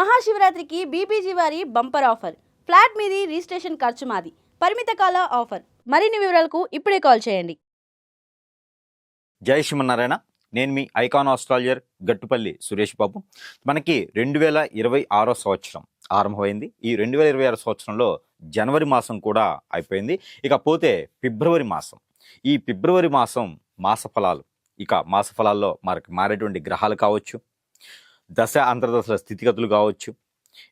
మహాశివరాత్రికి BPG వారి bumper offer. Flat మీది, registration ఖర్చు మాది. పరిమిత కాల ఆఫర్. మరిన్ని వివరాలకు ఇప్పుడే కాల్ చేయండి. జై శ్రీమన్నారాయణ. నేను మీ ఐకాన్ ఆస్ట్రాలజర్ గట్టుపల్లి సురేష్ బాబు. మనకి 2026 సంవత్సరం ఆరంభమైంది. ఈ 2026 సంవత్సరంలో జనవరి మాసం కూడా అయిపోయింది. ఇకపోతే ఫిబ్రవరి మాసం. ఈ ఫిబ్రవరి మాసం మాసఫలాలు. ఇక మాసఫలాల్లో మనకి మారేటువంటి గ్రహాలు కావచ్చు, దశ అంతర్దశల స్థితిగతులు కావచ్చు,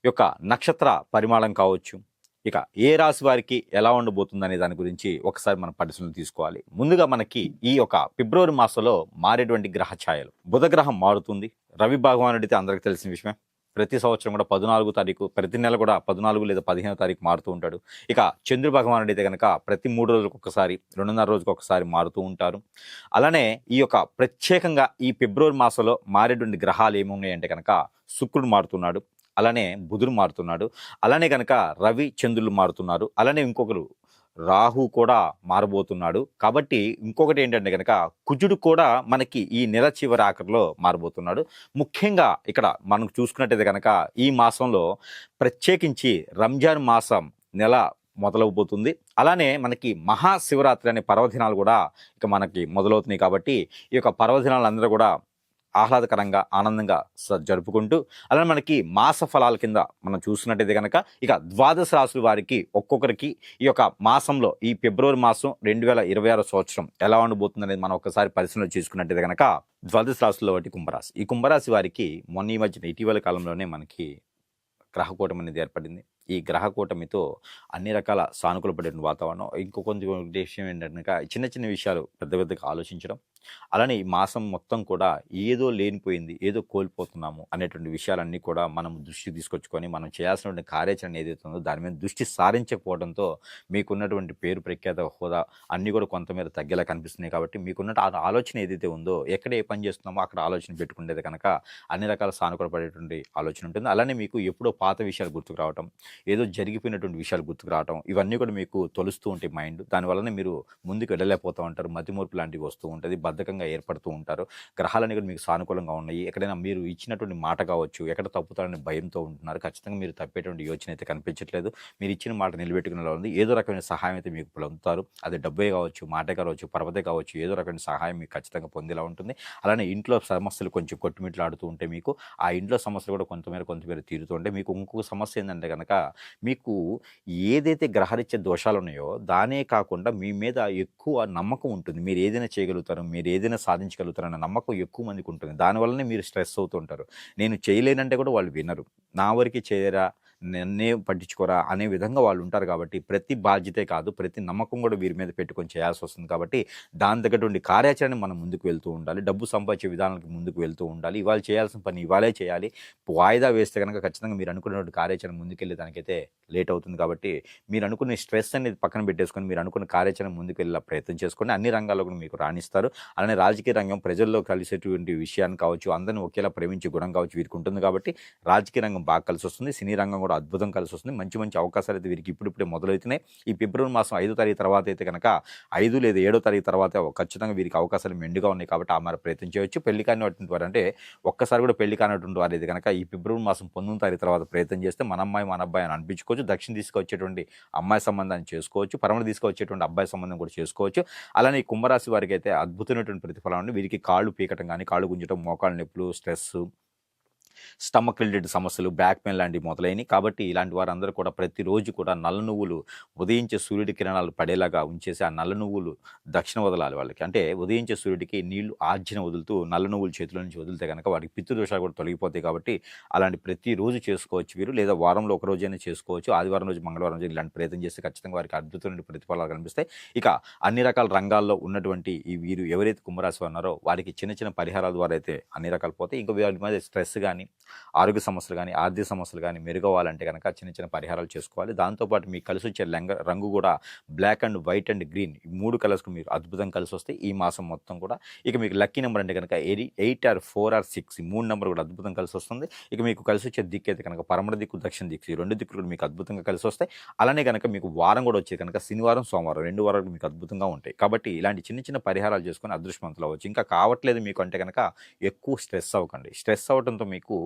ఈ యొక్క నక్షత్ర పరిమాణం కావచ్చు, ఇక ఏ రాశి వారికి ఎలా ఉండబోతుందనే దాని గురించి ఒకసారి మనం పరిశీలన తీసుకోవాలి. ముందుగా మనకి ఈ యొక్క ఫిబ్రవరి మాసంలో మారేటువంటి గ్రహ ఛాయలు. బుధ గ్రహం మారుతుంది. రవి భగవానుడు అయితే అందరికీ తెలిసిన విషయమే. ప్రతి సంవత్సరం కూడా 14 తారీఖు, ప్రతి నెల కూడా 14 లేదా 15వ తారీఖు మారుతూ ఉంటాడు. ఇక చంద్ర భగవానుడు అయితే కనుక ప్రతి 3 రోజులకు ఒకసారి, 2.5 రోజులకు ఒకసారి మారుతూ ఉంటారు. అలానే ఈ యొక్క ప్రత్యేకంగా ఈ ఫిబ్రవరి మాసంలో మారేటువంటి గ్రహాలు ఏమున్నాయంటే కనుక శుక్రుడు మారుతున్నాడు, అలానే బుధుడు మారుతున్నాడు, అలానే కనుక రవి చంద్రులు మారుతున్నారు, అలానే ఇంకొకరు రాహు కూడా మారబోతున్నాడు. కాబట్టి ఇంకొకటి ఏంటంటే కనుక కుజుడు కూడా మనకి ఈ నెల చివరి ఆఖరిలో మారబోతున్నాడు. ముఖ్యంగా ఇక్కడ మనం చూసుకున్నట్టయితే కనుక ఈ మాసంలో ప్రత్యేకించి రంజాన్ మాసం నెల మొదలవబోతుంది. అలానే మనకి మహాశివరాత్రి అనే పర్వదినాలు కూడా ఇక మనకి మొదలవుతున్నాయి. కాబట్టి ఈ యొక్క పర్వదినాలందరూ కూడా ఆహ్లాదకరంగా ఆనందంగా జరుపుకుంటూ, అలానే మనకి మాస ఫలాల కింద మనం చూసినట్టయితే కనుక ఇక ద్వాదశ రాశుల వారికి ఒక్కొక్కరికి ఈ యొక్క మాసంలో ఈ ఫిబ్రవరి మాసం 2026 సంవత్సరం ఎలా ఉండబోతుంది అనేది మనం ఒకసారి పరిశీలన చేసుకున్నట్టయితే కనుక ద్వాదశ రాశుల్లో ఒకటి కుంభరాశి. ఈ కుంభరాశి వారికి మొన్న ఈ మధ్యన ఇటీవల కాలంలోనే మనకి గ్రహకూటమి అనేది ఏర్పడింది. ఈ గ్రహకూటమితో అన్ని రకాల సానుకూలపడే వాతావరణం. కొంచెం విషయం ఏంటంటే చిన్న చిన్న విషయాలు పెద్దగా ఆలోచించడం, అలానే ఈ మాసం మొత్తం కూడా ఏదో లేనిపోయింది, ఏదో కోల్పోతున్నాము అనేటువంటి విషయాలన్నీ కూడా మనం దృష్టికి తీసుకొచ్చుకొని మనం చేయాల్సినటువంటి కార్యాచరణ ఏదైతే ఉందో దాని మీద దృష్టి సారించకపోవడంతో మీకున్నటువంటి పేరు, ప్రఖ్యాత, హోదా అన్నీ కూడా కొంతమేర తగ్గేలా కనిపిస్తున్నాయి. కాబట్టి మీకున్న ఆలోచన ఏదైతే ఉందో, ఎక్కడ ఏ పని చేస్తున్నామో అక్కడ ఆలోచన పెట్టుకునేది కనుక అన్ని రకాల సానుకూలపడేటువంటి ఆలోచన ఉంటుంది. అలానే మీకు ఎప్పుడో పాత విషయాలు గుర్తుకు రావటం, ఏదో జరిగిపోయినటువంటి విషయాలు గుర్తుకు రావటం, ఇవన్నీ కూడా మీకు తొలుస్తూ ఉంటాయి మైండ్. దానివల్లనే మీరు ముందుకు వెళ్ళలేకపోతూ ఉంటారు. మతిమూర్పు లాంటివి వస్తూ ఉంటుంది, బద్ధకంగా ఏర్పడుతూ ఉంటారు. గ్రహాలన్నీ కూడా మీకు సానుకూలంగా ఉన్నాయి. ఎక్కడైనా మీరు ఇచ్చినటువంటి మాట కావచ్చు, ఎక్కడ తప్పుతారని భయంతో ఉంటున్నారు. ఖచ్చితంగా మీరు తప్పేటువంటి యోచన అయితే కనిపించట్లేదు. మీరు ఇచ్చిన మాట నిలబెట్టుకునేలా ఉంది. ఏదో రకమైన సహాయం అయితే మీకు పొందుతారు. అది డబ్బే కావచ్చు, మాటే కావచ్చు, పర్వతే కావచ్చు, ఏదో రకమైన సహాయం మీకు ఖచ్చితంగా పొందేలా ఉంటుంది. అలానే ఇంట్లో సమస్యలు కొంచెం కొట్టుమిట్లాడుతూ ఉంటే మీకు ఆ ఇంట్లో సమస్యలు కూడా కొంతమేర తీరుతూ ఉంటే మీకు ఇంకొక సమస్య ఏంటంటే కనుక మీకు ఏదైతే గ్రహరీత్యా దోషాలు ఉన్నాయో దానే కాకుండా మీ మీద ఎక్కువ నమ్మకం ఉంటుంది. మీరు ఏదైనా చేయగలుగుతారు, మీరు ఏదైనా సాధించగలుగుతారన్న నమ్మకం ఎక్కువ మందికి ఉంటుంది. దానివల్లనే మీరు స్ట్రెస్ అవుతుంటారు. నేను చేయలేనంటే కూడా వాళ్ళు వినరు. నా వరకు చేయరా, నన్నే పట్టించుకోరా అనే విధంగా వాళ్ళు ఉంటారు. కాబట్టి ప్రతి బాధ్యతే కాదు, ప్రతి నమ్మకం కూడా వీరి మీద పెట్టుకొని చేయాల్సి వస్తుంది. కాబట్టి దాని తగ్గటువంటి కార్యాచరణ మనం ముందుకు వెళ్తూ ఉండాలి. డబ్బు సంపాదించే విధానానికి ముందుకు వెళ్తూ ఉండాలి. ఇవాళ చేయాల్సిన పని ఇవాళే చేయాలి. వాయిదా వేస్తే కనుక ఖచ్చితంగా మీరు అనుకున్నటువంటి కార్యాచరణ ముందుకెళ్ళే దానికైతే లేట్ అవుతుంది. కాబట్టి మీరు అనుకునే స్ట్రెస్ అనేది పక్కన పెట్టేసుకొని మీరు అనుకున్న కార్యాచరణ ముందుకు వెళ్ళే ప్రయత్నం చేసుకోండి. అన్ని రంగాల్లో కూడా మీకు రాణిస్తారు. అలానే రాజకీయ రంగం ప్రజల్లో కలిసేటువంటి విషయాన్ని కావచ్చు, అందరినీ ఒకేలా ప్రేమించే గుణం కావచ్చు వీరికి ఉంటుంది. కాబట్టి రాజకీయ రంగం బాగా కలిసి వస్తుంది. సినీ రంగం కూడా అద్భుతం కలిసి వస్తుంది. మంచి మంచి అవకాశాలు అయితే వీరికి ఇప్పుడిప్పుడే మొదలవుతున్నాయి. ఈ ఫిబ్రవరి మాసం 5వ తారీఖు తర్వాత అయితే కనుక 5 లేదా 7వ తారీఖు తర్వాత ఖచ్చితంగా వీరికి అవకాశాలు మెండుగా ఉన్నాయి. కాబట్టి ఆ మరి ప్రయత్నం చేయవచ్చు. పెళ్లి కానిటువంటి వారు అంటే ఒక్కసారి కూడా పెళ్లి కానిటువంటి వారు అయితే కనుక ఈ ఫిబ్రవరి మాసం 19వ తారీఖు తర్వాత ప్రయత్నం చేస్తే మన అమ్మాయి మన అబ్బాయి అని అనిపించుకోవచ్చు. దక్షిణ తీసుకొచ్చేటువంటి అమ్మాయి సంబంధాన్ని చేసుకోవచ్చు, పరమణ తీసుకొచ్చేటువంటి అబ్బాయి సంబంధం కూడా చేసుకోవచ్చు. అలానే ఈ కుంభరాశి వారికి అయితే అద్భుతమైనటువంటి ప్రతిఫలం. వీరికి కాళ్ళు పీకటం కానీ, కాళ్ళు గుంజటం, మోకాళ్ళ నొప్పులు, స్ట్రెస్, స్టమక్ రిలేటెడ్ సమస్యలు, బ్యాక్ పెయిన్ లాంటివి మొదలైనవి. కాబట్టి ఇలాంటి వారందరూ కూడా ప్రతిరోజు కూడా నల్ల నువ్వులు ఉదయించే సూర్యుడి కిరణాలు పడేలాగా ఉంచేసి ఆ నల్ల నువ్వులు దక్షిణ వదలాలి వాళ్ళకి. అంటే ఉదయించే సూర్యుడికి నీళ్లు ఆర్జన వదులుతూ నల్ల నువ్వులు చేతిలో నుంచి వదిలితే కనుక వారికి పితృదోషాలు కూడా తొలగిపోతాయి. కాబట్టి అలాంటి ప్రతిరోజు చేసుకోవచ్చు వీరు, లేదా వారంలో ఒక రోజైనా చేసుకోవచ్చు. ఆదివారం రోజు, మంగళవారం రోజు ఇలాంటి ప్రయత్నం చేస్తే ఖచ్చితంగా వారికి అద్భుతమైన ప్రతిఫలాలు కనిపిస్తాయి. ఇక అన్ని రకాల రంగాల్లో ఉన్నటువంటి ఈ వీరు ఎవరైతే కుంభరాశి ఉన్నారో వారికి చిన్న చిన్న పరిహారాల ద్వారా అయితే అన్ని రకాలు పోతాయి. ఇంకా వీరి మీద స్ట్రెస్ కానీ, ఆరోగ్య సమస్యలు కానీ, ఆర్థిక సమస్యలు కానీ మెరుగవ్వాలంటే కనుక చిన్న చిన్న పరిహారాలు చేసుకోవాలి. దాంతోపాటు మీకు కలిసి వచ్చే రంగు కూడా black and white and green, ఈ 3 కలర్స్కి మీకు అద్భుతంగా కలిసి వస్తాయి ఈ మాసం మొత్తం కూడా. ఇక మీకు లక్కీ నెంబర్ అంటే కనుక 8 or 4 or 6, ఈ 3 నెంబర్ కూడా అద్భుతంగా కలిసి వస్తుంది. ఇక మీకు కలిసి వచ్చే దిక్కు అయితే కనుక పరమణ దిక్కు, దక్షిణ దిక్కు, ఈ 2 దిక్కులు కూడా మీకు అద్భుతంగా కలిసి వస్తాయి. అలానే కనుక మీకు వారం కూడా వచ్చే కనుక శనివారం, సోమవారం 2 వారాలు మీకు అద్భుతంగా ఉంటాయి. కాబట్టి ఇలాంటి చిన్న చిన్న పరిహారాలు చేసుకొని అదృష్టవంతులు అవ్వచ్చు. ఇంకా కావట్లేదు మీకు అంటే కనుక ఎక్కువ స్ట్రెస్ అవ్వకండి. స్ట్రెస్ అవ్వడంతో మీకు మీకు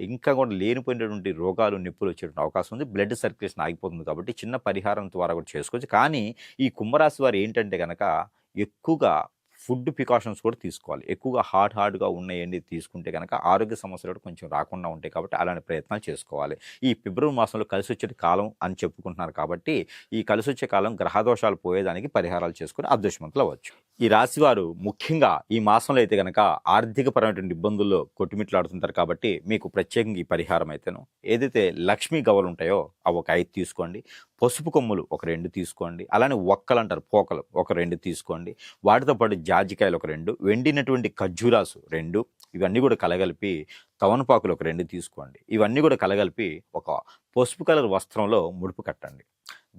ఇంకా కూడా లేనిపోయినటువంటి రోగాలు, నొప్పులు వచ్చేటువంటి అవకాశం ఉంది. బ్లడ్ సర్క్యులేషన్ ఆగిపోతుంది కాబట్టి చిన్న పరిహారం ద్వారా కూడా చేసుకోవచ్చు. కానీ ఈ కుంభరాశి వారు ఏంటంటే గనక ఎక్కువగా ఫుడ్ ప్రికాషన్స్ కూడా తీసుకోవాలి. ఎక్కువగా హార్డ్‌గా ఉన్నయండి తీసుకుంటే గనక ఆరోగ్య సమస్యలు కూడా కొంచెం రాకుండా ఉంటాయి కాబట్టి అలాంటి ప్రయత్నాలు చేసుకోవాలి. ఈ ఫిబ్రవరి మాసంలో కలిసొచ్చే కాలం అని చెప్పుకుంటున్నారు కాబట్టి ఈ కలిసొచ్చే కాలం గ్రహదోషాలు పోయేదానికి పరిహారాలు చేసుకొని అదృష్టవంతులు అవ్వచ్చు. ఈ రాశివారు ముఖ్యంగా ఈ మాసంలో అయితే గనక ఆర్థికపరమైనటువంటి ఇబ్బందుల్లో కొట్టుమిట్లాడుతుంటారు కాబట్టి మీకు ప్రత్యేకంగా ఈ పరిహారం అయితేను ఏదైతే లక్ష్మీ గవ్వలు ఉంటాయో అవి ఒక 5 తీసుకోండి. పసుపు కొమ్ములు ఒక 2 తీసుకోండి. అలానే ఒక్కలు అంటారు పోకలు ఒక 2 తీసుకోండి. వాటితో పాటు జాజికాయలు ఒక 2, వెండినటువంటి ఖర్జూరాసు 2, ఇవన్నీ కూడా కలగలిపి తమలపాకులు ఒక 2 తీసుకోండి. ఇవన్నీ కూడా కలగలిపి ఒక పసుపు కలర్ వస్త్రంలో ముడుపు కట్టండి.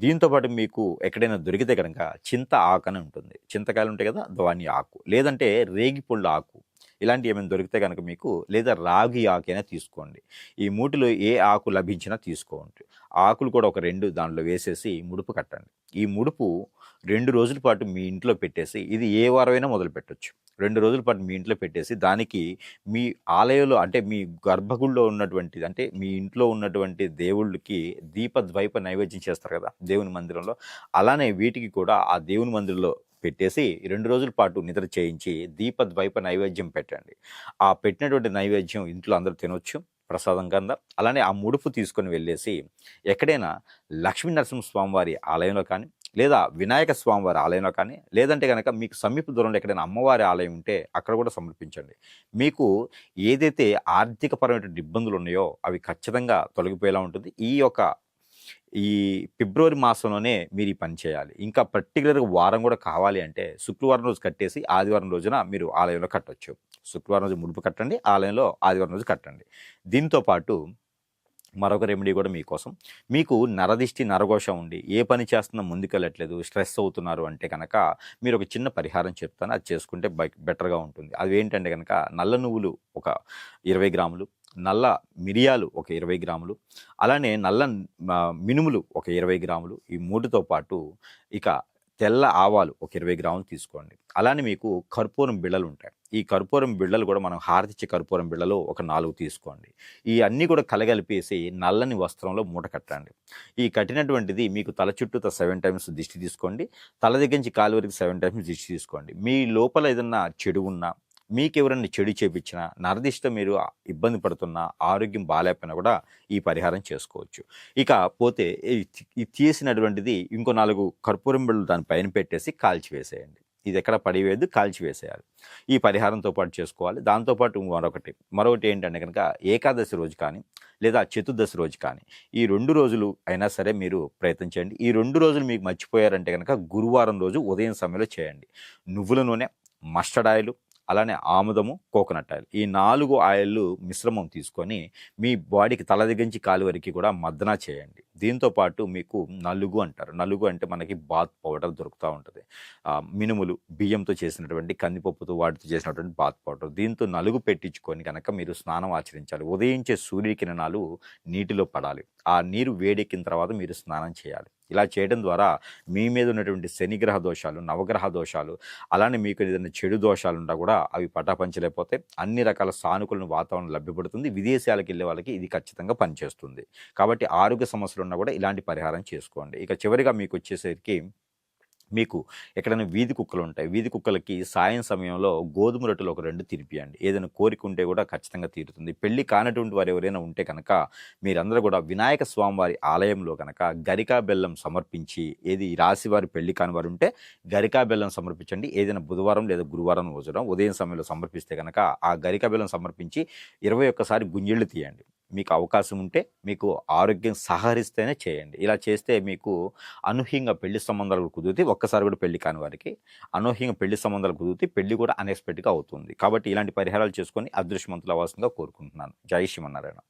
దీంతో పాటు మీకు ఎక్కడైనా దొరికితే కనుక చింత ఆకు అని ఉంటుంది. చింతకాయలు ఉంటాయి కదా, దాని ఆకు లేదంటే రేగిపళ్ళ ఆకు ఇలాంటివి ఏమైనా దొరికితే కనుక మీకు లేదా రాగి ఆకైనా తీసుకోండి. ఈ మూటిలో ఏ ఆకు లభించినా తీసుకోండి. ఆకులు కూడా ఒక 2 దాంట్లో వేసేసి ముడుపు కట్టండి. ఈ ముడుపు 2 రోజుల పాటు మీ ఇంట్లో పెట్టేసి ఇది ఏ వారమైనా మొదలు పెట్టొచ్చు. 2 రోజుల పాటు మీ ఇంట్లో పెట్టేసి దానికి మీ ఆలయంలో అంటే మీ గర్భగుడిలో ఉన్నటువంటి అంటే మీ ఇంట్లో ఉన్నటువంటి దేవుళ్ళకి ద్వైప నైవేద్యం చేస్తారు కదా దేవుని మందిరంలో, అలానే వీటికి కూడా ఆ దేవుని మందిరంలో పెట్టేసి 2 రోజుల పాటు నిద్ర చేయించి ద్వైప నైవేద్యం పెట్టండి. ఆ పెట్టినటువంటి నైవేద్యం ఇంట్లో అందరూ తినొచ్చు ప్రసాదం కింద. అలానే ఆ ముడుపు తీసుకొని వెళ్ళేసి ఎక్కడైనా లక్ష్మీ నరసింహస్వామి వారి ఆలయంలో కానీ లేదా వినాయక స్వామి వారి ఆలయంలో కానీ లేదంటే కనుక మీకు సమీప దూరంలో ఎక్కడైనా అమ్మవారి ఆలయం ఉంటే అక్కడ కూడా సమర్పించండి. మీకు ఏదైతే ఆర్థికపరమైనటువంటి ఇబ్బందులు ఉన్నాయో అవి ఖచ్చితంగా తొలగిపోయేలా ఉంటుంది. ఈ ఫిబ్రవరి మాసంలోనే మీరు ఈ పని చేయాలి. ఇంకా పర్టికులర్గా వారం కూడా కావాలి అంటే శుక్రవారం రోజు కట్టేసి ఆదివారం రోజున మీరు ఆలయంలో కట్టొచ్చు. శుక్రవారం రోజు ముడుపు కట్టండి, ఆలయంలో ఆదివారం రోజు కట్టండి. దీంతో పాటు మరొక రెమెడీ కూడా మీకోసం, మీకు నరదిష్టి నరఘోష ఉండి ఏ పని చేస్తున్నా ముందుకెళ్ళట్లేదు, స్ట్రెస్ అవుతున్నారు అంటే కనుక మీరు ఒక చిన్న పరిహారం చెప్తాను, అది చేసుకుంటే బెటర్గా ఉంటుంది. అవి ఏంటంటే కనుక నల్ల నువ్వులు ఒక 20 గ్రాములు, నల్ల మిరియాలు ఒక 20 గ్రాములు, అలానే నల్ల మినుములు ఒక 20 గ్రాములు, ఈ 3తో పాటు ఇక తెల్ల ఆవాలు ఒక 20 గ్రాములు తీసుకోండి. అలానే మీకు కర్పూరం బిళ్ళలు ఉంటాయి. ఈ కర్పూరం బిళ్ళలు కూడా మనం హారతిచ్చే కర్పూరం బిళ్ళలు ఒక 4 తీసుకోండి. ఈ అన్నీ కూడా కలగలిపేసి నల్లని వస్త్రంలో మూట కట్టండి. ఈ కట్టినటువంటిది మీకు తల చుట్టూతో 7 టైమ్స్ దిష్టి తీసుకోండి. తల దగ్గర నుంచి కాలు వరకు 7 టైమ్స్ దిష్టి తీసుకోండి. మీ లోపల ఏదన్నా చెడు ఉన్నా, మీకెవరన్నా చెడు చేపించినా, నరదిష్ట మీరు ఇబ్బంది పడుతున్నా, ఆరోగ్యం బాగాలేకపోయినా కూడా ఈ పరిహారం చేసుకోవచ్చు. ఇక పోతే ఈ తీసినటువంటిది ఇంకో 4 కర్పూరం బిళ్ళలు దాని పైన పెట్టేసి కాల్చివేసేయండి. ఇది ఎక్కడ పడివేయద్దు, కాల్చివేసేయాలి. ఈ పరిహారంతో పాటు చేసుకోవాలి. దాంతోపాటు మరొకటి ఏంటంటే కనుక ఏకాదశి రోజు కానీ లేదా చతుర్దశి రోజు కానీ ఈ 2 రోజులు అయినా సరే మీరు ప్రయత్నం చేయండి. ఈ 2 రోజులు మీకు మర్చిపోయారంటే కనుక గురువారం రోజు ఉదయం సమయంలో చేయండి. నువ్వుల నూనె, మస్టర్డ్ ఆయిల్, అలానే ఆముదము, కోకోనట్ ఆయిల్, ఈ 4 ఆయిల్లు మిశ్రమం తీసుకొని మీ బాడీకి తల దగ్గర నుంచి కాలు వరకు కూడా మర్దన చేయండి. దీంతోపాటు మీకు నలుగు అంటారు. నలుగు అంటే మనకి బాత్ పౌడర్ దొరుకుతూ ఉంటుంది. మినుములు, బియ్యంతో చేసినటువంటి కందిపప్పుతో వాటితో చేసినటువంటి బాత్ పౌడర్, దీంతో నలుగు పెట్టించుకొని కనుక మీరు స్నానం ఆచరించాలి. ఉదయించే సూర్యకిరణాలు నీటిలో పడాలి. ఆ నీరు వేడెక్కిన తర్వాత మీరు స్నానం చేయాలి. ఇలా చేయడం ద్వారా మీ మీద ఉన్నటువంటి శనిగ్రహ దోషాలు, నవగ్రహ దోషాలు, అలానే మీకు ఏదైనా చెడు దోషాలు ఉన్నా కూడా అవి పటాపంచలేకపోతే అన్ని రకాల సానుకూల వాతావరణం లభ్యపడుతుంది. విదేశాలకు వెళ్ళే వాళ్ళకి ఇది ఖచ్చితంగా పనిచేస్తుంది. కాబట్టి ఆరోగ్య సమస్యలు ఉన్నా కూడా ఇలాంటి పరిహారం చేసుకోండి. ఇక చివరిగా మీకు వచ్చేసరికి మీకు ఎక్కడైనా వీధి కుక్కలు ఉంటాయి. వీధి కుక్కలకి సాయం సమయంలో గోధుమ రొట్టెలు ఒక 2 తినిపియండి. ఏదైనా కోరిక ఉంటే కూడా ఖచ్చితంగా తీరుతుంది. పెళ్లి కానటువంటి వారు ఎవరైనా ఉంటే కనుక మీరందరూ కూడా వినాయక స్వామి వారి ఆలయంలో కనుక గరికా బెల్లం సమర్పించి, ఏది ఈ రాశి వారి పెళ్లి కాని వారు ఉంటే గరికా బెల్లం సమర్పించండి. ఏదైనా బుధవారం లేదా గురువారం రోజున ఉదయం సమయంలో సమర్పిస్తే కనుక ఆ గరికా బెల్లం సమర్పించి 21 సారి గుంజిళ్ళు తీయండి. మీకు అవకాశం ఉంటే, మీకు ఆరోగ్యం సహకరిస్తేనే చేయండి. ఇలా చేస్తే మీకు అనూహ్యంగా పెళ్లి సంబంధాలు కుదిరితే, ఒక్కసారి కూడా పెళ్లి కాని వారికి అనూహ్యంగా పెళ్లి సంబంధాలు కుదిరితే పెళ్లి కూడా అన్ఎక్స్పెక్ట్గా అవుతుంది. కాబట్టి ఇలాంటి పరిహారాలు చేసుకొని అదృష్టవంతులు అవ్వాల్సిందిగా కోరుకుంటున్నాను. జై శ్రీమన్నారాయణ.